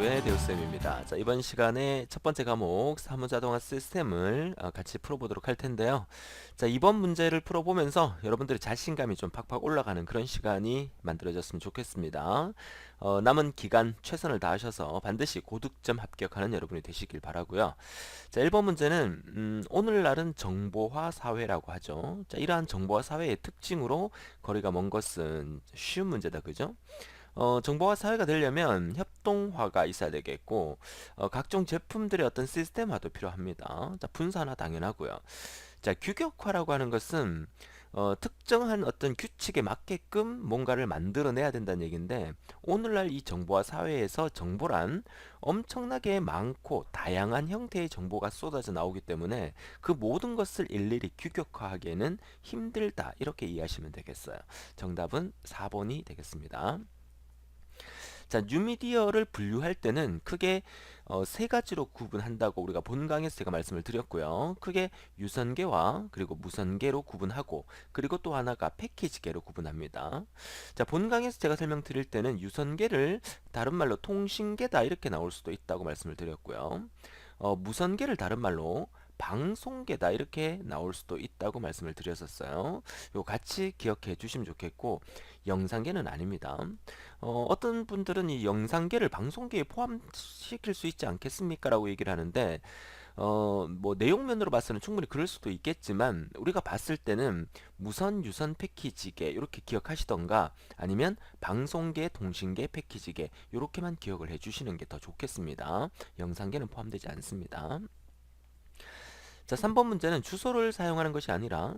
연구의 대우쌤입니다. 자, 이번 시간에 첫 번째 과목 사무자동화 시스템을 같이 풀어보도록 할 텐데요. 자, 이번 문제를 풀어보면서 여러분들의 자신감이 좀 팍팍 올라가는 그런 시간이 만들어졌으면 좋겠습니다. 남은 기간 최선을 다하셔서 반드시 고득점 합격하는 여러분이 되시길 바라고요. 자, 1번 문제는 오늘날은 정보화 사회라고 하죠. 자, 이러한 정보화 사회의 특징으로 거리가 먼 것은 쉬운 문제다. 그죠? 정보화 사회가 되려면 협동화가 있어야 되겠고, 각종 제품들의 어떤 시스템화도 필요합니다. 자, 분산화 당연하고요. 자, 규격화라고 하는 것은 특정한 어떤 규칙에 맞게끔 뭔가를 만들어내야 된다는 얘기인데, 오늘날 이 정보화 사회에서 정보란 엄청나게 많고 다양한 형태의 정보가 쏟아져 나오기 때문에 그 모든 것을 일일이 규격화하기에는 힘들다, 이렇게 이해하시면 되겠어요. 정답은 4번이 되겠습니다. 자, 뉴미디어를 분류할 때는 크게 세 가지로 구분한다고 우리가 본 강에서 제가 말씀을 드렸고요. 크게 유선계와 그리고 무선계로 구분하고, 그리고 또 하나가 패키지계로 구분합니다. 자, 본 강에서 제가 설명드릴 때는 유선계를 다른 말로 통신계다, 이렇게 나올 수도 있다고 말씀을 드렸고요. 무선계를 다른 말로 방송계다, 이렇게 나올 수도 있다고 말씀을 드렸었어요. 요 같이 기억해 주시면 좋겠고, 영상계는 아닙니다. 어떤 분들은 이 영상계를 방송계에 포함시킬 수 있지 않겠습니까? 라고 얘기를 하는데, 뭐 내용면으로 봤을 때 충분히 그럴 수도 있겠지만, 우리가 봤을 때는 무선, 유선, 패키지계 이렇게 기억하시던가, 아니면 방송계, 통신계, 패키지계 이렇게만 기억을 해주시는 게 더 좋겠습니다. 영상계는 포함되지 않습니다. 자, 3번 문제는 주소를 사용하는 것이 아니라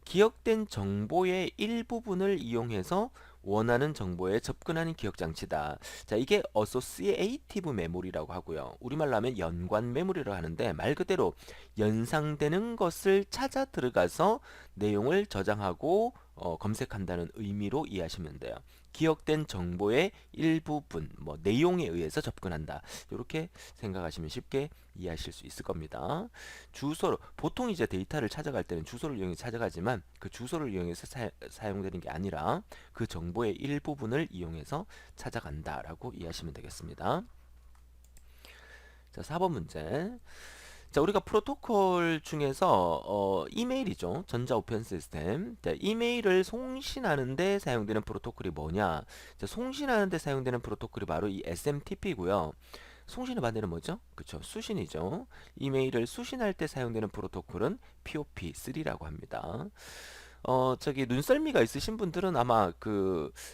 기억된 정보의 일부분을 이용해서 원하는 정보에 접근하는 기억 장치다. 자, 이게 Associative Memory라고 하고요. 우리말로 하면 연관 메모리라고 하는데, 말 그대로 연상되는 것을 찾아 들어가서 내용을 저장하고 검색한다는 의미로 이해하시면 돼요. 기억된 정보의 일부분, 뭐 내용에 의해서 접근한다. 이렇게 생각하시면 쉽게 이해하실 수 있을 겁니다. 주소로, 보통 이제 데이터를 찾아갈 때는 주소를 이용해서 찾아가지만, 그 주소를 이용해서 사용되는 게 아니라 그 정보의 일부분을 이용해서 찾아간다라고 이해하시면 되겠습니다. 자, 4번 문제. 자, 우리가 프로토콜 중에서 이메일이죠. 전자 우편 시스템. 자, 이메일을 송신하는 데 사용되는 프로토콜이 뭐냐? 자, 송신하는 데 사용되는 프로토콜이 바로 이 SMTP고요. 송신의 반대는 뭐죠? 그쵸, 수신이죠. 이메일을 수신할 때 사용되는 프로토콜은 POP3라고 합니다. 저기 눈썰미가 있으신 분들은 아마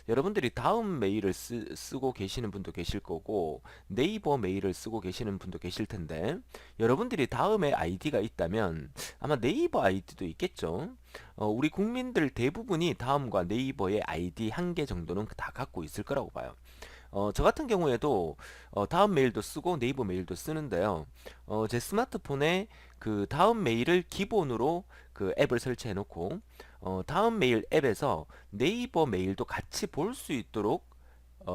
여러분들이 다음 메일을 쓰고 계시는 분도 계실 거고, 네이버 메일을 쓰고 계시는 분도 계실 텐데, 여러분들이 다음에 아이디가 있다면 아마 네이버 아이디도 있겠죠. 우리 국민들 대부분이 다음과 네이버의 아이디 한 개 정도는 다 갖고 있을 거라고 봐요. 저 같은 경우에도 다음 메일도 쓰고 네이버 메일도 쓰는데요. 제 스마트폰에 그 다음 메일을 기본으로 그 앱을 설치해 놓고, 다음 메일 앱에서 네이버 메일도 같이 볼 수 있도록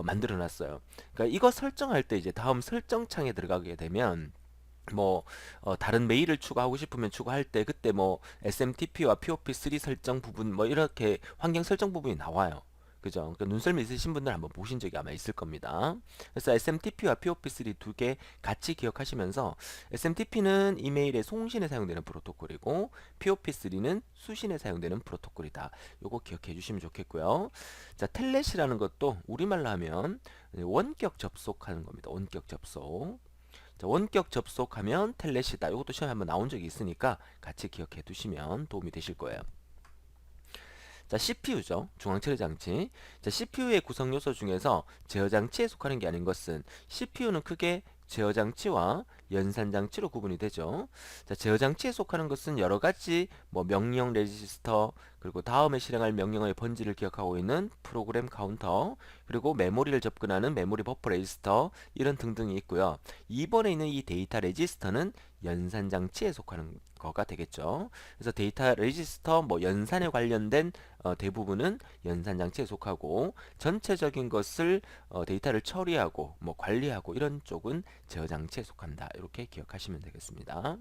만들어 놨어요. 그러니까 이거 설정할 때 이제 다음 설정 창에 들어가게 되면, 뭐 다른 메일을 추가하고 싶으면 추가할 때 그때 뭐 SMTP와 POP3 설정 부분, 뭐 이렇게 환경 설정 부분이 나와요. 그죠? 그러니까 눈썰미 있으신 분들 한번 보신 적이 아마 있을 겁니다. 그래서 SMTP와 POP3 두 개 같이 기억하시면서, SMTP는 이메일의 송신에 사용되는 프로토콜이고 POP3는 수신에 사용되는 프로토콜이다. 요거 기억해 주시면 좋겠고요. 자, 텔넷이라는 것도 우리말로 하면 원격 접속하는 겁니다. 원격 접속. 자, 원격 접속하면 텔넷이다. 이것도 시험에 한번 나온 적이 있으니까 같이 기억해 두시면 도움이 되실 거예요. 자, CPU죠. 중앙처리 장치. 자, CPU의 구성 요소 중에서 제어 장치에 속하는 게 아닌 것은, CPU는 크게 제어 장치와 연산 장치로 구분이 되죠. 자, 제어 장치에 속하는 것은 여러 가지 뭐 명령 레지스터, 그리고 다음에 실행할 명령어의 번지를 기억하고 있는 프로그램 카운터, 그리고 메모리를 접근하는 메모리 버퍼 레지스터, 이런 등등이 있고요. 2번에 있는 이 데이터 레지스터는 연산 장치에 속하는 거가 되겠죠. 그래서 데이터 레지스터, 뭐 연산에 관련된 대부분은 연산 장치에 속하고, 전체적인 것을 데이터를 처리하고 뭐 관리하고 이런 쪽은 제어 장치에 속한다. 이렇게 기억하시면 되겠습니다.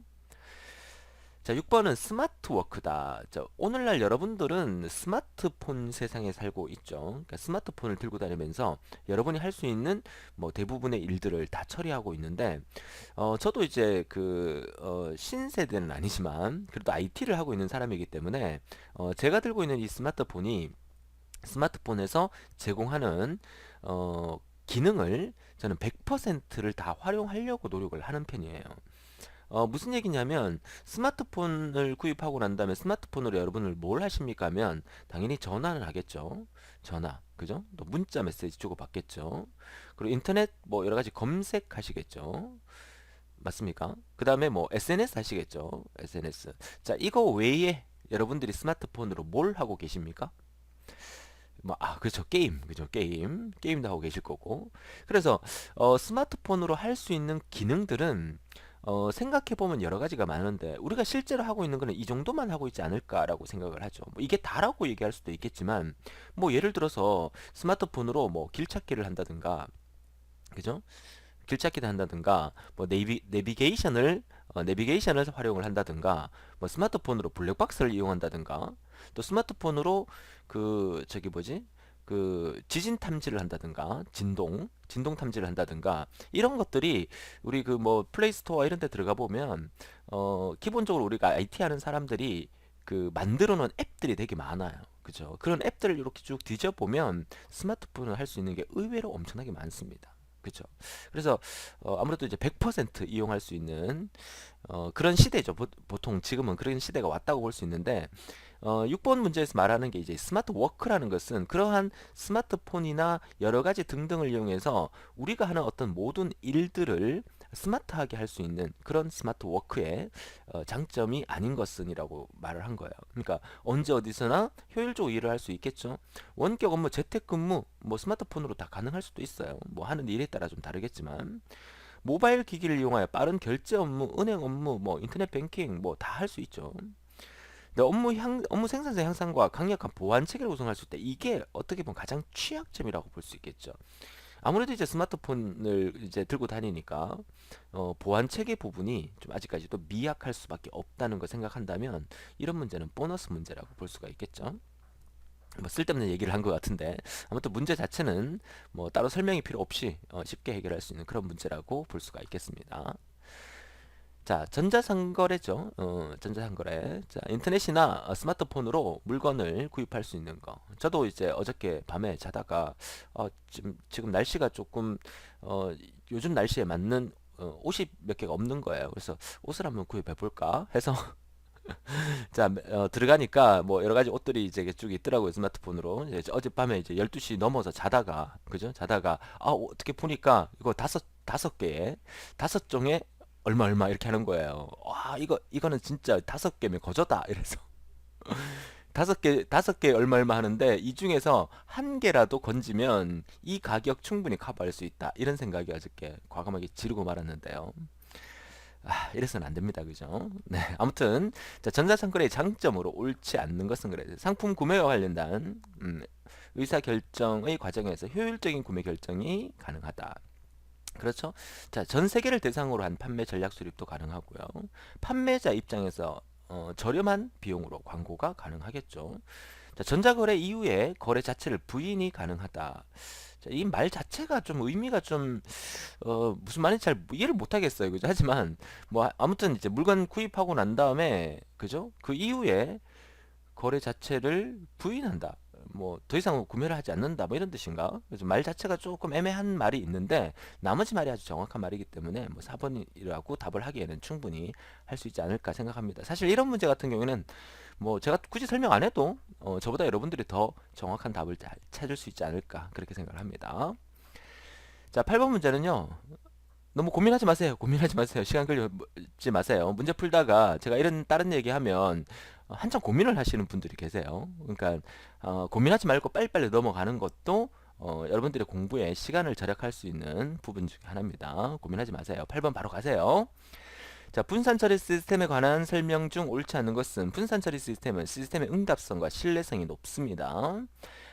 자, 6번은 스마트 워크다. 자, 오늘날 여러분들은 스마트폰 세상에 살고 있죠. 그러니까 스마트폰을 들고 다니면서 여러분이 할 수 있는 뭐 대부분의 일들을 다 처리하고 있는데, 저도 이제 신세대는 아니지만 그래도 IT를 하고 있는 사람이기 때문에 제가 들고 있는 이 스마트폰이 스마트폰에서 제공하는 기능을 저는 100%를 다 활용하려고 노력을 하는 편이에요. 무슨 얘기냐면 스마트폰을 구입하고 난 다음에 스마트폰으로 여러분을 뭘 하십니까 하면 당연히 전화를 하겠죠. 전화. 그죠? 또 문자 메시지 주고 받겠죠. 그리고 인터넷 뭐 여러 가지 검색하시겠죠. 맞습니까? 그 다음에 뭐 SNS 하시겠죠. SNS. 자, 이거 외에 여러분들이 스마트폰으로 뭘 하고 계십니까? 뭐, 그렇죠. 게임. 그죠. 게임. 게임도 하고 계실 거고. 그래서, 스마트폰으로 할 수 있는 기능들은, 생각해보면 여러 가지가 많은데, 우리가 실제로 하고 있는 거는 이 정도만 하고 있지 않을까라고 생각을 하죠. 뭐 이게 다라고 얘기할 수도 있겠지만, 뭐, 예를 들어서 스마트폰으로 뭐 길찾기를 한다든가, 그죠? 길찾기를 한다든가, 뭐, 내비게이션을 활용을 한다든가, 뭐, 스마트폰으로 블랙박스를 이용한다든가, 또 스마트폰으로 저기 뭐지? 지진 탐지를 한다든가, 진동 탐지를 한다든가, 이런 것들이 우리 뭐 플레이 스토어 이런 데 들어가 보면, 기본적으로 우리가 IT 하는 사람들이 만들어 놓은 앱들이 되게 많아요. 그죠? 그런 앱들을 이렇게 쭉 뒤져보면 스마트폰을 할 수 있는 게 의외로 엄청나게 많습니다. 그죠? 그래서 아무래도 이제 100% 이용할 수 있는 그런 시대죠. 보통 지금은 그런 시대가 왔다고 볼 수 있는데 6번 문제에서 말하는 게 이제 스마트 워크라는 것은 그러한 스마트폰이나 여러 가지 등등을 이용해서 우리가 하는 어떤 모든 일들을 스마트하게 할 수 있는 그런 스마트 워크의 장점이 아닌 것은이라고 말을 한 거예요. 그러니까 언제 어디서나 효율적으로 일을 할 수 있겠죠. 원격 업무, 재택근무, 뭐 스마트폰으로 다 가능할 수도 있어요. 뭐 하는 일에 따라 좀 다르겠지만 모바일 기기를 이용하여 빠른 결제 업무, 은행 업무, 뭐 인터넷 뱅킹 뭐 다 할 수 있죠. 근데 업무 생산성 향상과 강력한 보안 체계를 구성할 수 있다. 이게 어떻게 보면 가장 취약점이라고 볼 수 있겠죠. 아무래도 이제 스마트폰을 이제 들고 다니니까 보안 체계 부분이 좀 아직까지도 미약할 수밖에 없다는 걸 생각한다면 이런 문제는 보너스 문제라고 볼 수가 있겠죠. 뭐 쓸데없는 얘기를 한 것 같은데 아무튼 문제 자체는 뭐 따로 설명이 필요 없이 쉽게 해결할 수 있는 그런 문제라고 볼 수가 있겠습니다. 자, 전자상거래죠. 전자상거래. 자, 인터넷이나 스마트폰으로 물건을 구입할 수 있는 거. 저도 이제 어저께 밤에 자다가 지금 날씨가 조금 요즘 날씨에 맞는 옷이 몇 개가 없는 거예요. 그래서 옷을 한번 구입해 볼까 해서 자, 들어가니까 뭐 여러 가지 옷들이 이제 쭉 있더라고요. 스마트폰으로. 이제 어젯밤에 이제 12시 넘어서 자다가 그죠? 자다가 어떻게 보니까 이거 다섯 개에 다섯 종에 얼마 얼마 이렇게 하는 거예요. 와, 이거는 진짜 다섯 개면 거저다. 이래서 다섯 개 얼마 얼마 하는데 이 중에서 한 개라도 건지면 이 가격 충분히 커버할 수 있다. 이런 생각이 어저께 과감하게 지르고 말았는데요. 이래서는 안 됩니다. 그죠? 네. 아무튼, 자, 전자상거래의 장점으로 옳지 않는 것은 그래. 상품 구매와 관련된, 의사 결정의 과정에서 효율적인 구매 결정이 가능하다. 그렇죠? 자, 전 세계를 대상으로 한 판매 전략 수립도 가능하고요. 판매자 입장에서 저렴한 비용으로 광고가 가능하겠죠. 자, 전자거래 이후에 거래 자체를 부인이 가능하다. 이 말 자체가 좀 의미가 좀 무슨 말인지 잘 이해를 못 하겠어요. 그죠? 하지만 뭐 아무튼 이제 물건 구입하고 난 다음에 그죠? 그 이후에 거래 자체를 부인한다. 뭐 더 이상 구매를 하지 않는다. 뭐 이런 뜻인가? 그래서 말 자체가 조금 애매한 말이 있는데 나머지 말이 아주 정확한 말이기 때문에 뭐 4번이라고 답을 하기에는 충분히 할 수 있지 않을까 생각합니다. 사실 이런 문제 같은 경우에는 뭐 제가 굳이 설명 안 해도 저보다 여러분들이 더 정확한 답을 잘 찾을 수 있지 않을까 그렇게 생각을 합니다. 자, 8번 문제는요. 너무 고민하지 마세요. 고민하지 마세요. 시간 끌지 마세요. 문제 풀다가 제가 이런 다른 얘기하면 한참 고민을 하시는 분들이 계세요. 그러니까 고민하지 말고 빨리빨리 넘어가는 것도 여러분들의 공부에 시간을 절약할 수 있는 부분 중에 하나입니다. 고민하지 마세요. 8번 바로 가세요. 자, 분산 처리 시스템에 관한 설명 중 옳지 않은 것은 분산 처리 시스템은 시스템의 응답성과 신뢰성이 높습니다.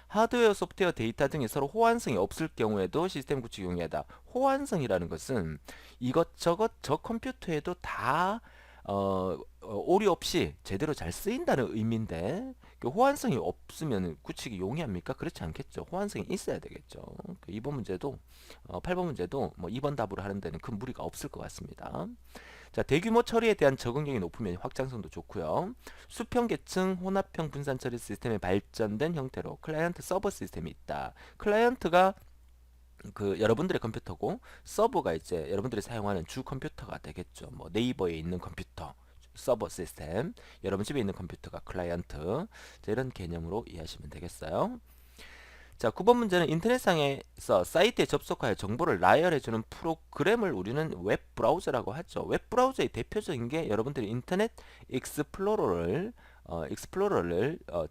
하드웨어, 소프트웨어, 데이터 등이 서로 호환성이 없을 경우에도 시스템 구축이 용이하다. 호환성이라는 것은 이것저것 저 컴퓨터에도 다 오류 없이 제대로 잘 쓰인다는 의미인데 그 호환성이 없으면 구축이 용이합니까? 그렇지 않겠죠. 호환성이 있어야 되겠죠. 2번 문제도 8번 문제도 뭐 2번 답으로 하는 데는 큰 무리가 없을 것 같습니다. 자, 대규모 처리에 대한 적응력이 높으면 확장성도 좋고요. 수평 계층 혼합형 분산 처리 시스템에 발전된 형태로 클라이언트 서버 시스템이 있다. 클라이언트가 그 여러분들의 컴퓨터고 서버가 이제 여러분들이 사용하는 주 컴퓨터가 되겠죠. 뭐 네이버에 있는 컴퓨터 서버 시스템, 여러분 집에 있는 컴퓨터가 클라이언트. 자, 이런 개념으로 이해하시면 되겠어요. 자, 9번 문제는 인터넷상에서 사이트에 접속하여 정보를 나열해주는 프로그램을 우리는 웹 브라우저라고 하죠. 웹 브라우저의 대표적인 게 여러분들이 인터넷 익스플로러를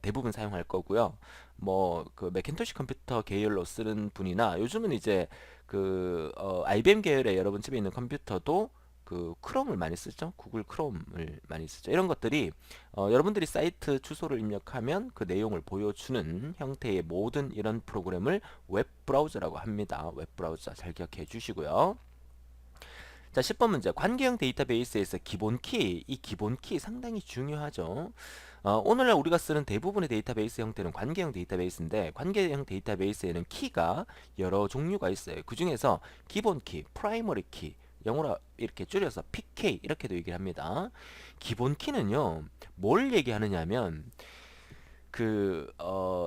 대부분 사용할 거고요. 뭐 그 맥킨토시 컴퓨터 계열로 쓰는 분이나 요즘은 이제 그 IBM 계열의 여러분 집에 있는 컴퓨터도 그 크롬을 많이 쓰죠. 구글 크롬을 많이 쓰죠. 이런 것들이 여러분들이 사이트 주소를 입력하면 그 내용을 보여주는 형태의 모든 이런 프로그램을 웹 브라우저라고 합니다. 웹 브라우저 잘 기억해 주시고요. 자, 10번 문제. 관계형 데이터베이스에서 기본키, 이 기본키 상당히 중요하죠. 오늘날 우리가 쓰는 대부분의 데이터베이스 형태는 관계형 데이터베이스인데 관계형 데이터베이스에는 키가 여러 종류가 있어요. 그 중에서 기본키, 프라이머리 키, 영어로 이렇게 줄여서 PK 이렇게도 얘기를 합니다. 기본 키는요, 뭘 얘기하느냐면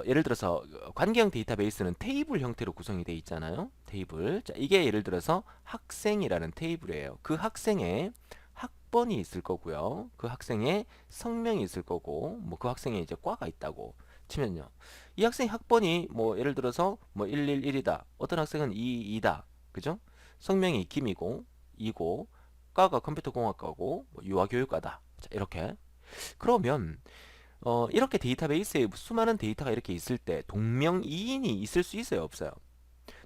예를 들어서 관계형 데이터베이스는 테이블 형태로 구성이 되어 있잖아요. 테이블. 자, 이게 예를 들어서 학생이라는 테이블이에요. 그 학생의 학번이 있을 거고요. 그 학생의 성명이 있을 거고, 뭐 그 학생의 이제 과가 있다고 치면요. 이 학생 학번이 뭐 예를 들어서 뭐 111이다. 어떤 학생은 22다. 그죠? 성명이 김이고, 이고, 과가 컴퓨터공학과고, 뭐 유아교육과다. 자, 이렇게. 그러면 이렇게 데이터베이스에 수많은 데이터가 이렇게 있을 때 동명이인이 있을 수 있어요, 없어요?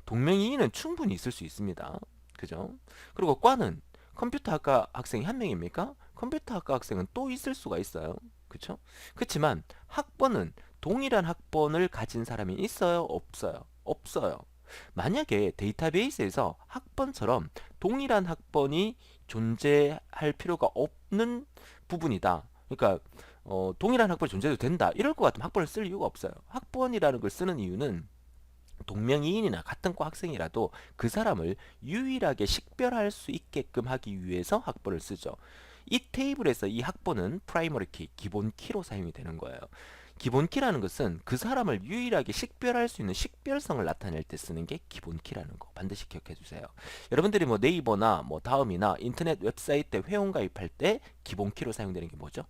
동명이인은 충분히 있을 수 있습니다. 그죠? 그리고 과는 컴퓨터학과 학생이 한 명입니까? 컴퓨터학과 학생은 또 있을 수가 있어요. 그쵸? 그렇지만 학번은 동일한 학번을 가진 사람이 있어요, 없어요? 없어요. 만약에 데이터베이스에서 학번처럼 동일한 학번이 존재할 필요가 없는 부분이다. 그러니까 동일한 학번이 존재해도 된다. 이럴 것 같으면 학번을 쓸 이유가 없어요. 학번이라는 걸 쓰는 이유는 동명이인이나 같은 과 학생이라도 그 사람을 유일하게 식별할 수 있게끔 하기 위해서 학번을 쓰죠. 이 테이블에서 이 학번은 프라이머리 키, 기본 키로 사용이 되는 거예요. 기본 키라는 것은 그 사람을 유일하게 식별할 수 있는 식별성을 나타낼 때 쓰는 게 기본 키라는 거 반드시 기억해 주세요. 여러분들이 뭐 네이버나 뭐 다음이나 인터넷 웹사이트에 회원 가입할 때 기본 키로 사용되는 게 뭐죠?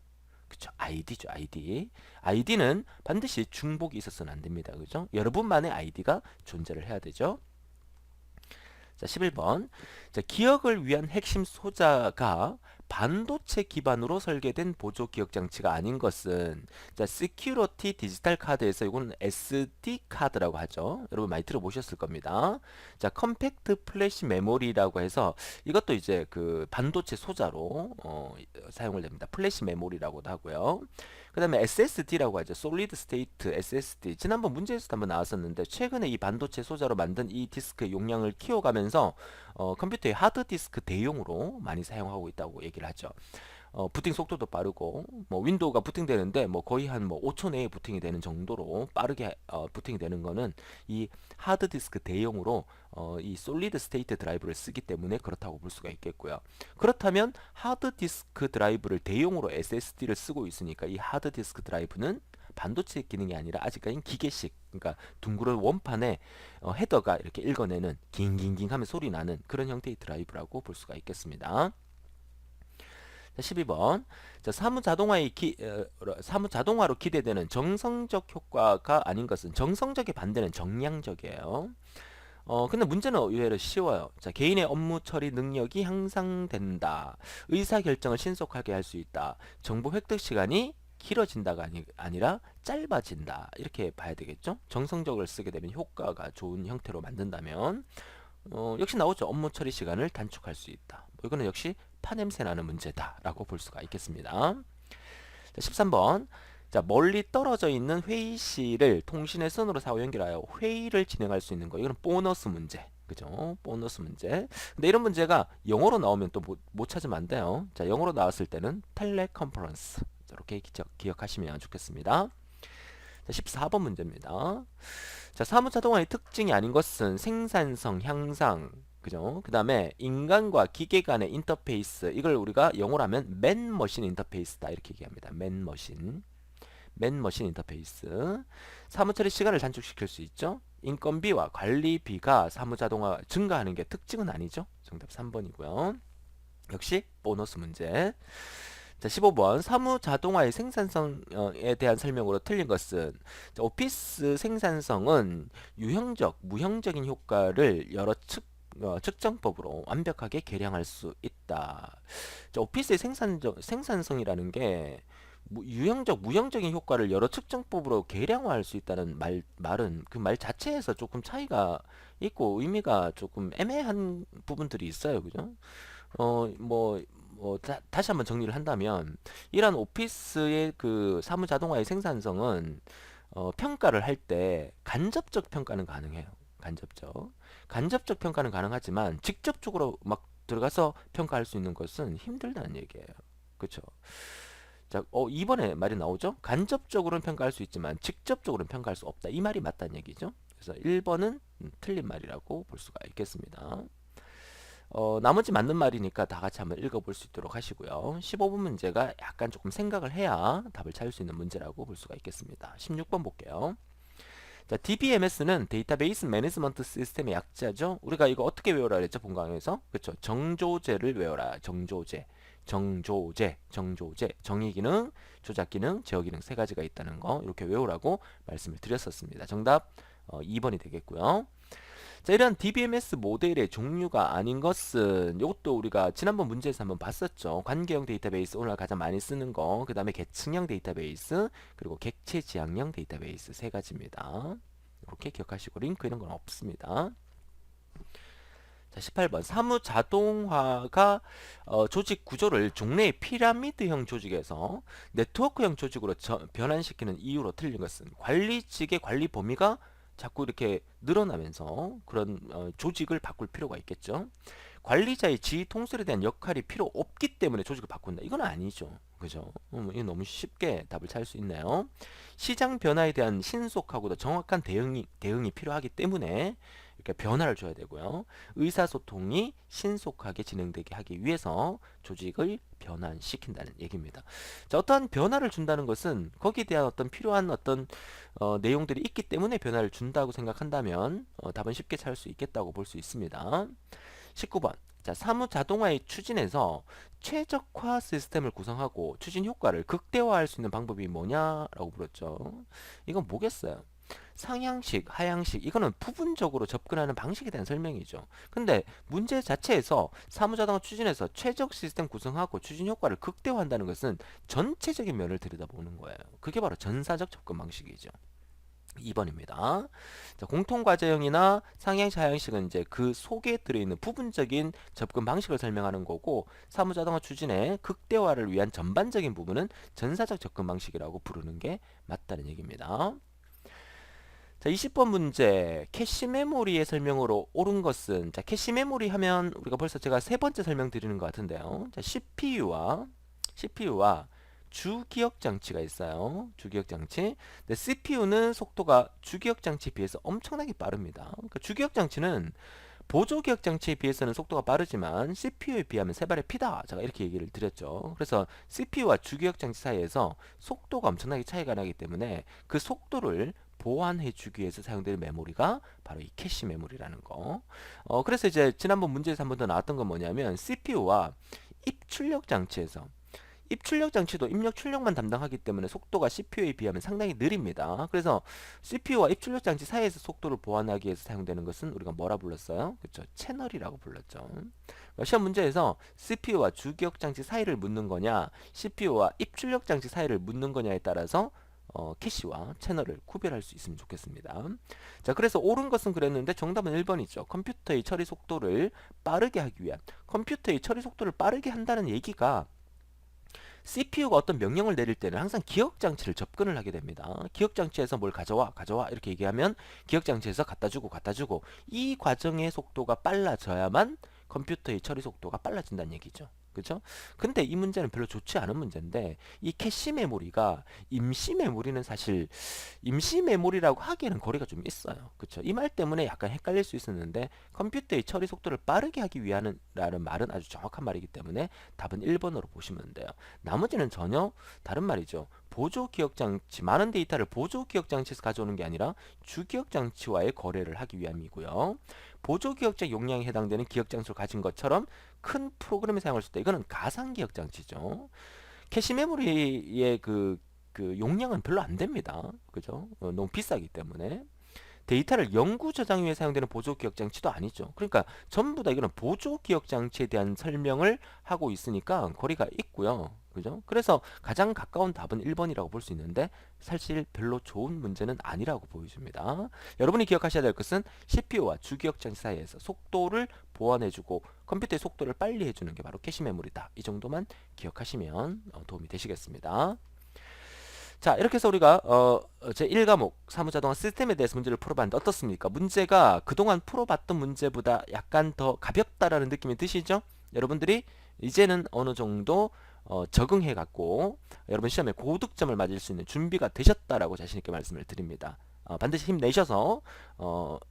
그쵸, 아이디죠, 아이디. 아이디는 반드시 중복이 있어서는 안 됩니다. 그죠? 여러분만의 아이디가 존재를 해야 되죠. 자, 11번. 자, 기억을 위한 핵심 소자가 반도체 기반으로 설계된 보조 기억 장치가 아닌 것은 자, 시큐리티 디지털 카드에서 이건 SD 카드라고 하죠. 여러분 많이 들어보셨을 겁니다. 자, 컴팩트 플래시 메모리라고 해서 이것도 이제 그 반도체 소자로 사용을 됩니다. 플래시 메모리라고도 하고요. 그 다음에 SSD라고 하죠. 솔리드 스테이트 SSD. 지난번 문제에서도 한번 나왔었는데 최근에 이 반도체 소자로 만든 이 디스크의 용량을 키워가면서 컴퓨터의 하드디스크 대용으로 많이 사용하고 있다고 얘기를 하죠. 부팅 속도도 빠르고 뭐 윈도우가 부팅되는데 뭐 거의 한 뭐 5초 내에 부팅이 되는 정도로 빠르게 부팅이 되는 거는 이 하드디스크 대용으로 이 솔리드 스테이트 드라이브를 쓰기 때문에 그렇다고 볼 수가 있겠고요. 그렇다면 하드디스크 드라이브를 대용으로 SSD를 쓰고 있으니까 이 하드디스크 드라이브는 반도체 기능이 아니라 아직까지는 기계식, 그러니까 둥그런 원판에 헤더가 이렇게 읽어내는 깅깅깅 하면 소리 나는 그런 형태의 드라이브라고 볼 수가 있겠습니다. 자, 12번. 자, 사무 자동화로 기대되는 정성적 효과가 아닌 것은 정성적의 반대는 정량적이에요. 근데 문제는 의외로 쉬워요. 자, 개인의 업무 처리 능력이 향상된다. 의사결정을 신속하게 할 수 있다. 정보 획득 시간이 길어진다가 아니라 짧아진다. 이렇게 봐야 되겠죠? 정성적으로 쓰게 되면 효과가 좋은 형태로 만든다면 역시 나오죠. 업무 처리 시간을 단축할 수 있다. 이거는 역시 파냄새 나는 문제다라고 볼 수가 있겠습니다. 자, 13번. 자, 멀리 떨어져 있는 회의실을 통신의 선으로 사후 연결하여 회의를 진행할 수 있는 거. 이거는 보너스 문제. 그죠? 보너스 문제. 근데 이런 문제가 영어로 나오면 또 못 찾으면 안 돼요. 자, 영어로 나왔을 때는 텔레컨퍼런스. 이렇게 기억하시면 좋겠습니다. 자, 14번 문제입니다. 자, 사무자동화의 특징이 아닌 것은 생산성, 향상, 그죠? 그 다음에 인간과 기계 간의 인터페이스. 이걸 우리가 영어로 하면 맨머신 인터페이스다. 이렇게 얘기합니다. 맨머신 인터페이스. 사무처리 시간을 단축시킬 수 있죠. 인건비와 관리비가 사무자동화 증가하는 게 특징은 아니죠. 정답 3번이고요. 역시 보너스 문제. 자, 15번 사무자동화의 생산성에 대한 설명으로 틀린 것은, 자, 오피스 생산성은 유형적, 무형적인 효과를 여러 측정법으로 완벽하게 계량할 수 있다. 자, 오피스의 생산성이라는 게 유형적, 무형적인 효과를 여러 측정법으로 계량화할 수 있다는 말은 그 말 자체에서 조금 차이가 있고 의미가 조금 애매한 부분들이 있어요. 그죠? 다시 한번 정리를 한다면, 이러한 오피스의 그 사무 자동화의 생산성은 평가를 할 때 간접적 평가는 가능해요. 간접적 평가는 가능하지만 직접적으로 막 들어가서 평가할 수 있는 것은 힘들다는 얘기예요. 그렇죠? 자, 2번에 말이 나오죠? 간접적으로는 평가할 수 있지만 직접적으로는 평가할 수 없다. 이 말이 맞다는 얘기죠. 그래서 1번은 틀린 말이라고 볼 수가 있겠습니다. 나머지 맞는 말이니까 다 같이 한번 읽어볼 수 있도록 하시고요. 15번 문제가 약간 조금 생각을 해야 답을 찾을 수 있는 문제라고 볼 수가 있겠습니다. 16번 볼게요. 자, DBMS는 데이터베이스 매니지먼트 시스템의 약자죠. 우리가 이거 어떻게 외우라 그랬죠? 본강에서. 그렇죠. 정조제를 외워라. 정조제. 정의 기능, 조작 기능, 제어 기능 세 가지가 있다는 거 이렇게 외우라고 말씀을 드렸었습니다. 정답 2번이 되겠고요. 자, 이런 DBMS 모델의 종류가 아닌 것은, 이것도 우리가 지난번 문제에서 한번 봤었죠. 관계형 데이터베이스, 오늘 가장 많이 쓰는 거, 그 다음에 계층형 데이터베이스, 그리고 객체 지향형 데이터베이스 세 가지입니다. 이렇게 기억하시고 링크 이런 건 없습니다. 자, 18번 사무 자동화가 조직 구조를 종래의 피라미드형 조직에서 네트워크형 조직으로 변환시키는 이유로 틀린 것은, 관리직의 관리 범위가 자꾸 이렇게 늘어나면서 그런 조직을 바꿀 필요가 있겠죠. 관리자의 지휘 통솔에 대한 역할이 필요 없기 때문에 조직을 바꾼다. 이건 아니죠. 그죠? 이거 너무 쉽게 답을 찾을 수 있네요. 시장 변화에 대한 신속하고도 정확한 대응이 필요하기 때문에 이렇게 변화를 줘야 되고요. 의사소통이 신속하게 진행되게 하기 위해서 조직을 변환시킨다는 얘기입니다. 자, 어떠한 변화를 준다는 것은 거기에 대한 어떤 필요한 어떤 내용들이 있기 때문에 변화를 준다고 생각한다면 답은 쉽게 찾을 수 있겠다고 볼 수 있습니다. 19번. 자, 사무 자동화의 추진에서 최적화 시스템을 구성하고 추진 효과를 극대화할 수 있는 방법이 뭐냐라고 물었죠. 이건 뭐겠어요? 상향식, 하향식, 이거는 부분적으로 접근하는 방식에 대한 설명이죠. 근데 문제 자체에서 사무자동화 추진에서 최적 시스템 구성하고 추진 효과를 극대화한다는 것은 전체적인 면을 들여다보는 거예요. 그게 바로 전사적 접근 방식이죠. 2번입니다. 자, 공통과제형이나 상향식, 하향식은 이제 그 속에 들어있는 부분적인 접근 방식을 설명하는 거고, 사무자동화 추진의 극대화를 위한 전반적인 부분은 전사적 접근 방식이라고 부르는 게 맞다는 얘기입니다. 자, 20번 문제. 캐시 메모리의 설명으로 옳은 것은, 자, 캐시 메모리 하면 우리가 벌써 제가 세 번째 설명드리는 것 같은데요. 자, CPU와 주기억 장치가 있어요. 주기억 장치. 근데 CPU는 속도가 주기억 장치에 비해서 엄청나게 빠릅니다. 그러니까 주기억 장치는 보조기억 장치에 비해서는 속도가 빠르지만 CPU에 비하면 세 발의 피다. 제가 이렇게 얘기를 드렸죠. 그래서 CPU와 주기억 장치 사이에서 속도가 엄청나게 차이가 나기 때문에 그 속도를 보완해 주기 위해서 사용되는 메모리가 바로 이 캐시 메모리라는 거. 그래서 이제 지난번 문제에서 한 번 더 나왔던 건 뭐냐면, CPU와 입출력 장치에서, 입출력 장치도 입력 출력만 담당하기 때문에 속도가 CPU에 비하면 상당히 느립니다. 그래서 CPU와 입출력 장치 사이에서 속도를 보완하기 위해서 사용되는 것은 우리가 뭐라 불렀어요? 그렇죠. 채널이라고 불렀죠. 그러니까 시험 문제에서 CPU와 주기억 장치 사이를 묻는 거냐, CPU와 입출력 장치 사이를 묻는 거냐에 따라서 캐시와 채널을 구별할 수 있으면 좋겠습니다. 자, 그래서 옳은 것은 그랬는데 정답은 1번이죠. 컴퓨터의 처리 속도를 빠르게 하기 위한, 컴퓨터의 처리 속도를 빠르게 한다는 얘기가 CPU가 어떤 명령을 내릴 때는 항상 기억장치를 접근을 하게 됩니다. 기억장치에서 뭘 가져와 이렇게 얘기하면 기억장치에서 갖다 주고 이 과정의 속도가 빨라져야만 컴퓨터의 처리 속도가 빨라진다는 얘기죠. 그죠? 근데 이 문제는 별로 좋지 않은 문제인데, 이 캐시 메모리가 임시 메모리는 사실 임시 메모리라고 하기에는 거리가 좀 있어요. 그쵸? 이 말 때문에 약간 헷갈릴 수 있었는데, 컴퓨터의 처리 속도를 빠르게 하기 위한 라는 말은 아주 정확한 말이기 때문에 답은 1번으로 보시면 돼요. 나머지는 전혀 다른 말이죠. 보조 기억장치, 많은 데이터를 보조 기억장치에서 가져오는 게 아니라 주기억장치와의 거래를 하기 위함이고요. 보조 기억장 용량에 해당되는 기억장치를 가진 것처럼 큰 프로그램에 사용할 수 있다. 이거는 가상 기억장치죠. 캐시 메모리의 그 용량은 별로 안 됩니다. 그죠? 너무 비싸기 때문에. 데이터를 영구 저장 위해 사용되는 보조 기억 장치도 아니죠. 그러니까 전부 다 이거는 보조 기억 장치에 대한 설명을 하고 있으니까 거리가 있고요. 그죠? 그래서 가장 가까운 답은 1번이라고 볼 수 있는데, 사실 별로 좋은 문제는 아니라고 보여집니다. 여러분이 기억하셔야 될 것은 CPU와 주기억 장치 사이에서 속도를 보완해주고 컴퓨터의 속도를 빨리 해주는 게 바로 캐시 메모리다. 이 정도만 기억하시면 도움이 되시겠습니다. 자, 이렇게 해서 우리가 제1과목 사무자동화 시스템에 대해서 문제를 풀어봤는데 어떻습니까? 문제가 그동안 풀어봤던 문제보다 약간 더 가볍다라는 느낌이 드시죠? 여러분들이 이제는 어느 정도 적응해 갖고 여러분 시험에 고득점을 맞을 수 있는 준비가 되셨다라고 자신있게 말씀을 드립니다. 반드시 힘내셔서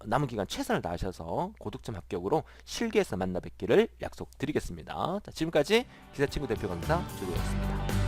남은 기간 최선을 다하셔서 고득점 합격으로 실기에서 만나 뵙기를 약속드리겠습니다. 자, 지금까지 기사친구 대표 강사 조교였습니다.